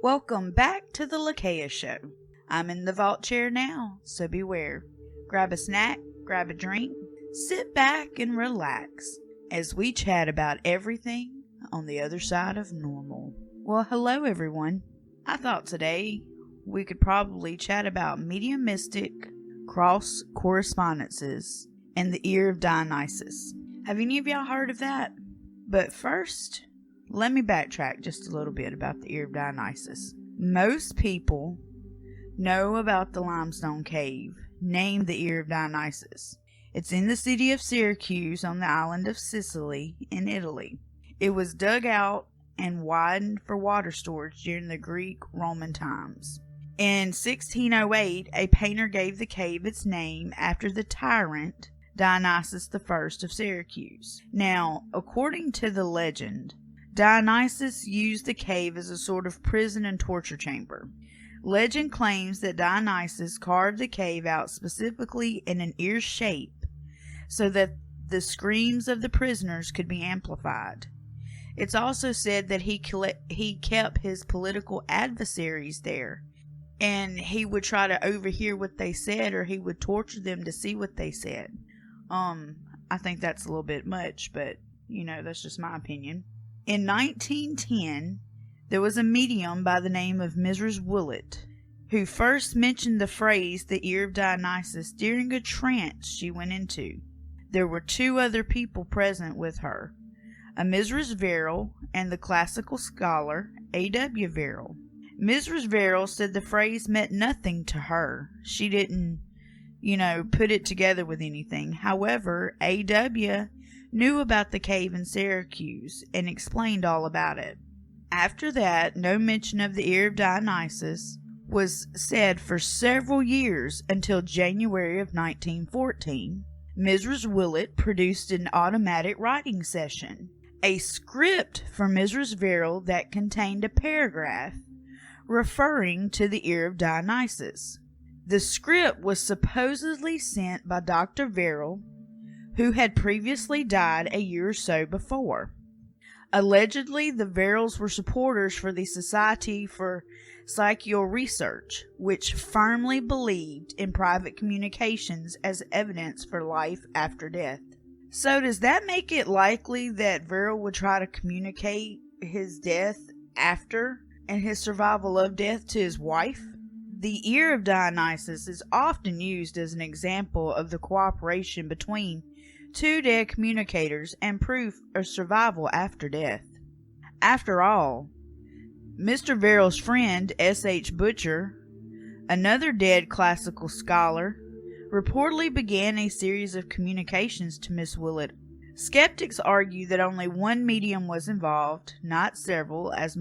Welcome back to the Lakaya Show. I'm in the vault chair now, so beware. Grab a snack, grab a drink, sit back and relax as we chat about everything on the other side of normal. Well, hello everyone. I thought today we could probably chat about mediumistic cross correspondences and the ear of Dionysius. Have any of y'all heard of that? But first, let me backtrack just a little bit about the ear of Dionysius. Most people know about the limestone cave named the ear of Dionysius. It's in the city of Syracuse on the island of Sicily in Italy. It was dug out and widened for water storage during the Greek-Roman times. In 1608, a painter gave the cave its name after the tyrant Dionysius I of Syracuse. Now, according to the legend, Dionysius used the cave as a sort of prison and torture chamber. Legend claims that Dionysius carved the cave out specifically in an ear shape so that the screams of the prisoners could be amplified. It's also said that he kept his political adversaries there, and he would try to overhear what they said, or he would torture them to see what they said. I think that's a little bit much, but, that's just my opinion. In 1910, there was a medium by the name of Mrs. Willett who first mentioned the phrase the ear of Dionysius during a trance she went into. There were two other people present with her, a Mrs. Verrill and the classical scholar A.W. Verrill. Mrs. Verrill said the phrase meant nothing to her. She didn't, put it together with anything. However, A.W. knew about the cave in Syracuse and explained all about it. After that, no mention of the ear of Dionysius was said for several years until January of 1914. Mrs. Willett produced an automatic writing session, a script for Mrs. Verrill that contained a paragraph referring to the ear of Dionysius. The script was supposedly sent by Dr. Verrill, who had previously died a year or so before. Allegedly, the Verrills were supporters for the Society for Psychical Research, which firmly believed in private communications as evidence for life after death. So does that make it likely that Verrill would try to communicate his death after and his survival of death to his wife? The ear of Dionysius is often used as an example of the cooperation between two dead communicators and proof of survival after death. After all, Mr. Verrill's friend S.H. Butcher, another dead classical scholar, reportedly began a series of communications to Miss Willett. Skeptics argue that only one medium was involved, not several, as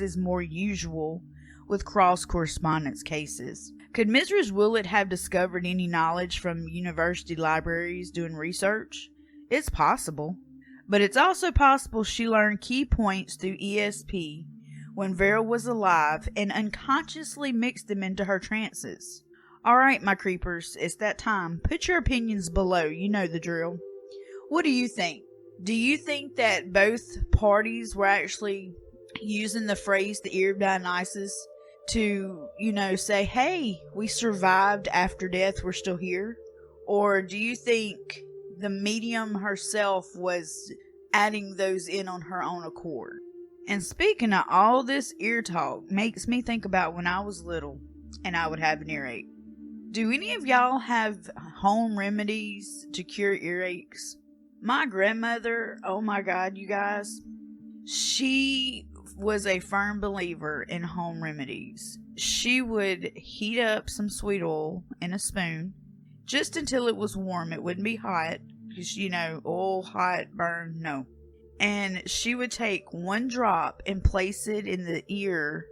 is more usual with cross-correspondence cases. Could Mrs. Willett have discovered any knowledge from university libraries doing research? It's possible. But it's also possible she learned key points through ESP when Verrill was alive and unconsciously mixed them into her trances. Alright, my creepers, it's that time. Put your opinions below. You know the drill. What do you think? Do you think that both parties were actually using the phrase the ear of Dionysius to, say, hey, we survived after death, we're still here? Or do you think the medium herself was adding those in on her own accord? And speaking of all this ear talk, makes me think about when I was little and I would have an earache. Do any of y'all have home remedies to cure earaches? My grandmother, oh my God, you guys, she was a firm believer in home remedies. She would heat up some sweet oil in a spoon just until it was warm. It wouldn't be hot because, oil, hot, burn, no. And she would take one drop and place it in the ear,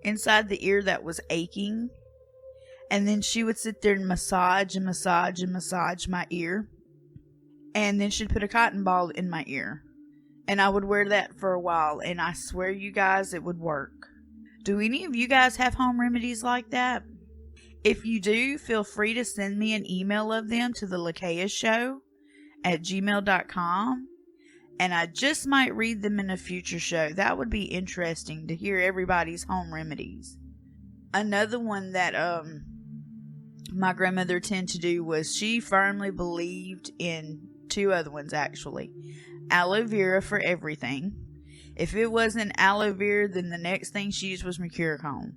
inside the ear that was aching. And then she would sit there and massage and massage and massage my ear. And then she'd put a cotton ball in my ear. And I would wear that for a while, and I swear you guys, it would work. Do any of you guys have home remedies like that? If you do, feel free to send me an email of them to thelakayashow@gmail.com, and I just might read them in a future show. That would be interesting to hear everybody's home remedies. Another one that my grandmother tended to do was she firmly believed in two other ones actually. Aloe vera for everything. If it wasn't aloe vera, then the next thing she used was mercurochrome.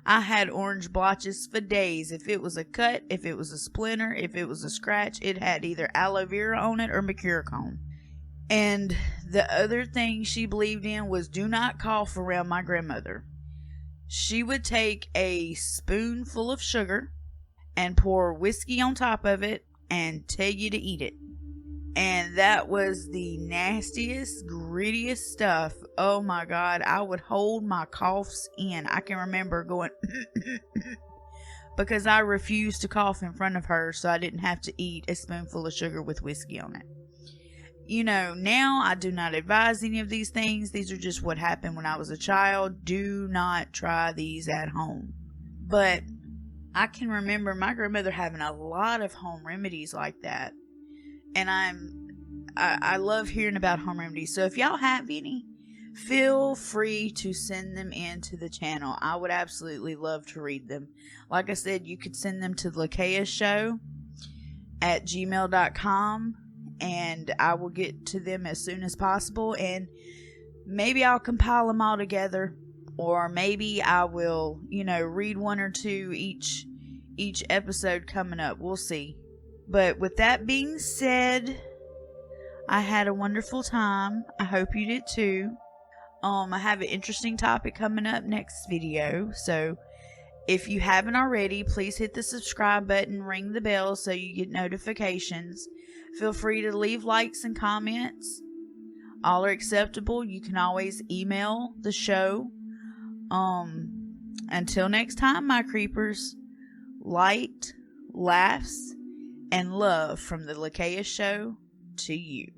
I had orange blotches for days. If it was a cut, if it was a splinter, if it was a scratch, it had either aloe vera on it or mercurochrome. And the other thing she believed in was do not cough around my grandmother. She would take a spoonful of sugar and pour whiskey on top of it and tell you to eat it. And that was the nastiest, grittiest stuff. Oh my God, I would hold my coughs in. I can remember going because I refused to cough in front of her so I didn't have to eat a spoonful of sugar with whiskey on it. You know, now I do not advise any of these things. These are just what happened when I was a child. Do not try these at home. But I can remember my grandmother having a lot of home remedies like that. And I love hearing about home remedies. So if y'all have any, feel free to send them into the channel. I would absolutely love to read them. Like I said, you could send them to thelakayashow at gmail.com, and I will get to them as soon as possible. And maybe I'll compile them all together, or maybe I will, read one or two each episode coming up. We'll see. But with that being said, I had a wonderful time. I hope you did too. I have an interesting topic coming up next video. So if you haven't already, please hit the subscribe button, ring the bell so you get notifications. Feel free to leave likes and comments. All are acceptable. You can always email the show. Until next time, my creepers, light, laughs, and love from the Lakaya Show to you.